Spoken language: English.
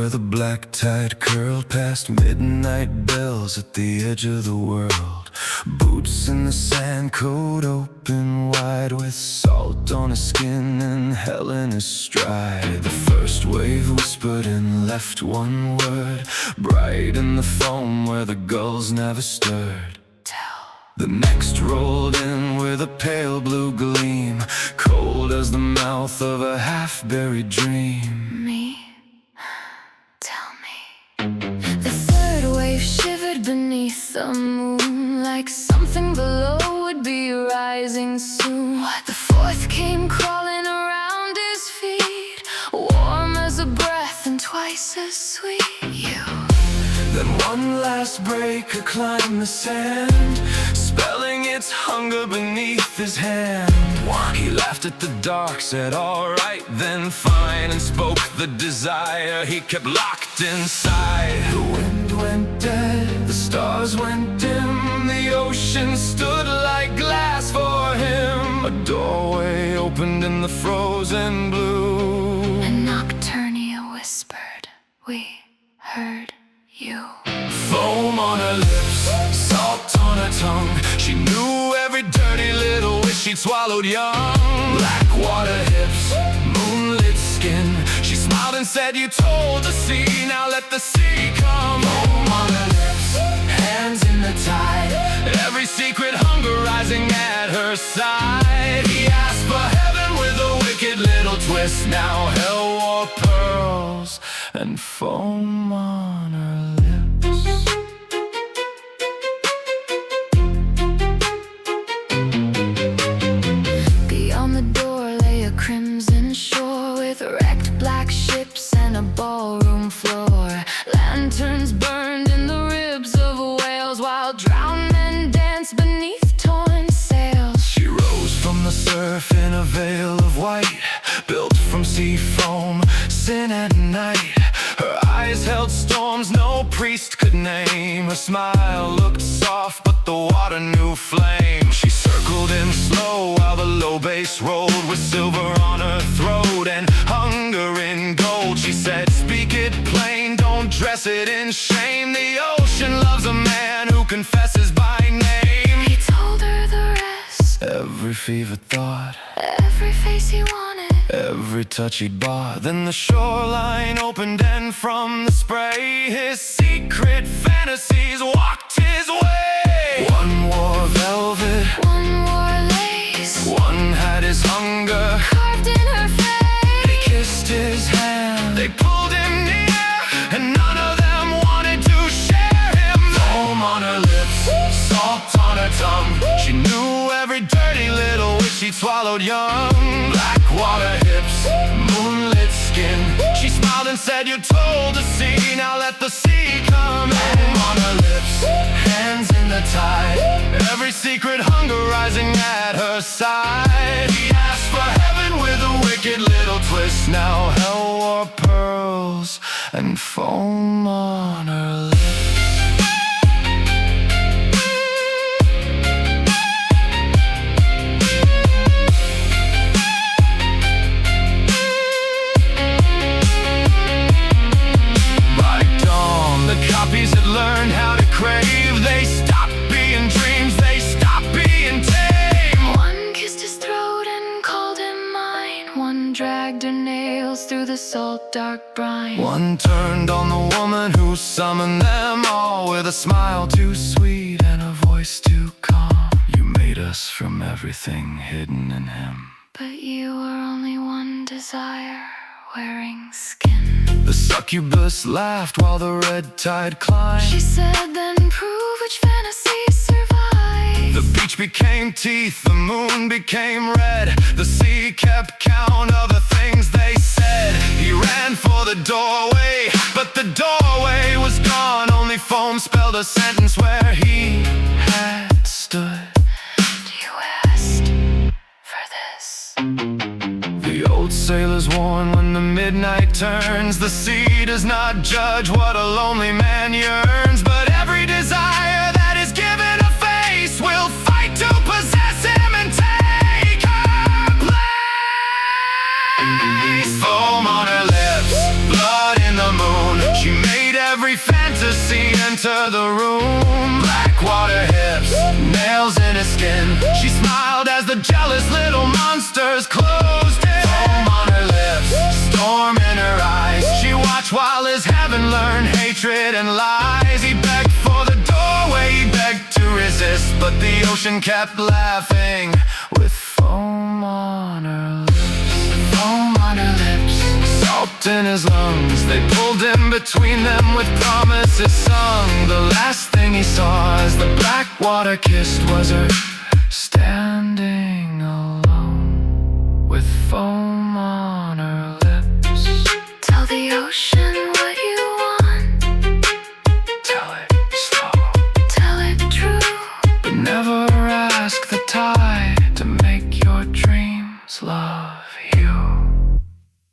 where the black tide curled past midnight bells at the edge of the world. Boots in the sand, coat open wide, with salt on his skin and hell in his stride. The first wave whispered and left one word, bright in the foam where the gulls never stirred. The next rolled in with a pale blue gleam, cold as the mouth of a half-buried dream. Me? Tell me. The third wave shivered beneath the moon, like something below would be rising soon. The fourth came crawling around his feet, warm as a breath and twice as sweet. You. Then one last breaker climbed the sand, spelling its hunger beneath his hand. He laughed at the dark, said alright then fine, and spoke the desire he kept locked inside. The wind went dead, the stars went dim, the ocean stood like glass for him. A doorway opened in the frozen blue, And Nocturnia whispered, we heard you. Foam on her lips, salt on her tongue, she knew every dirty little wish she'd swallowed young. Black water hips, moonlit skin, she smiled and said, you told the sea, now let the sea come. Foam on her lips, hands in the tide, every secret hunger rising at her side. He asked for heaven with a wicked little twist, now hell wore pearls and foam on her lips. Beyond the door lay a crimson shore, with wrecked black ships and a ballroom floor. Lanterns burned in the ribs of whales, while drowned men danced beneath torn sails. She rose from the surf in a veil of white, built from sea foam, sin and night. Her eyes held storms no priest could name. Her smile looked soft, but the water knew flame. She circled in slow while the low bass rolled, with silver on her throat and hunger in gold. She said, speak it plain, don't dress it in shame. The ocean loves a man who confesses by name. He told her the rest, Every fevered thought, every face he wanted, every touch he'd bought. Then the shoreline opened, and from the spray his secret fantasies walked his way. One wore velvet, one wore lace, one had his hunger carved in her face. They kissed his hand, they pulled him near, and none of them wanted to share him. Foam on her lips, salt on her tongue, she knew every dirty little wish she'd swallowed young. Black water hips, moonlit skin, she smiled and said, you told the sea, now let the sea come in. Foam on her lips, hands in the tide, every secret hunger rising at her side. He asked for heaven with a wicked little twist, now hell wore pearls and foam on her lips. Copies had learned how to crave, they stopped being dreams, they stopped being tame. One kissed his throat and called him mine, one dragged her nails through the salt dark brine. One turned on the woman who summoned them all, with a smile too sweet and a voice too calm. You made us from everything hidden in him, But you were only one desire, wearing skin. The succubus laughed while the red tide climbed. She said, then prove which fantasies survive. The beach became teeth, the moon became red, the sea kept count of the things they said. He ran for the doorway, but the doorway was gone. Only foam spelled a sentence where he had stood. You asked for this. The old sailors warn, when the midnight turns, the sea does not judge what a lonely man yearns. But every desire that is given a face will fight to possess him and take her place. Foam on her lips, blood in the moon, enter the room. Black water hips, nails in his skin. She smiled as the jealous little monsters closed in. Foam on her lips, storm in her eyes. She watched while his heaven learned hatred and lies. He begged for the doorway, he begged to resist, but the ocean kept laughing with foam on her lips. Foam on her lips, salt in his lungs. They pulled him between them with promises sung. The last thing he saw as the black water kissed was her standing alone with foam on her lips. Tell the ocean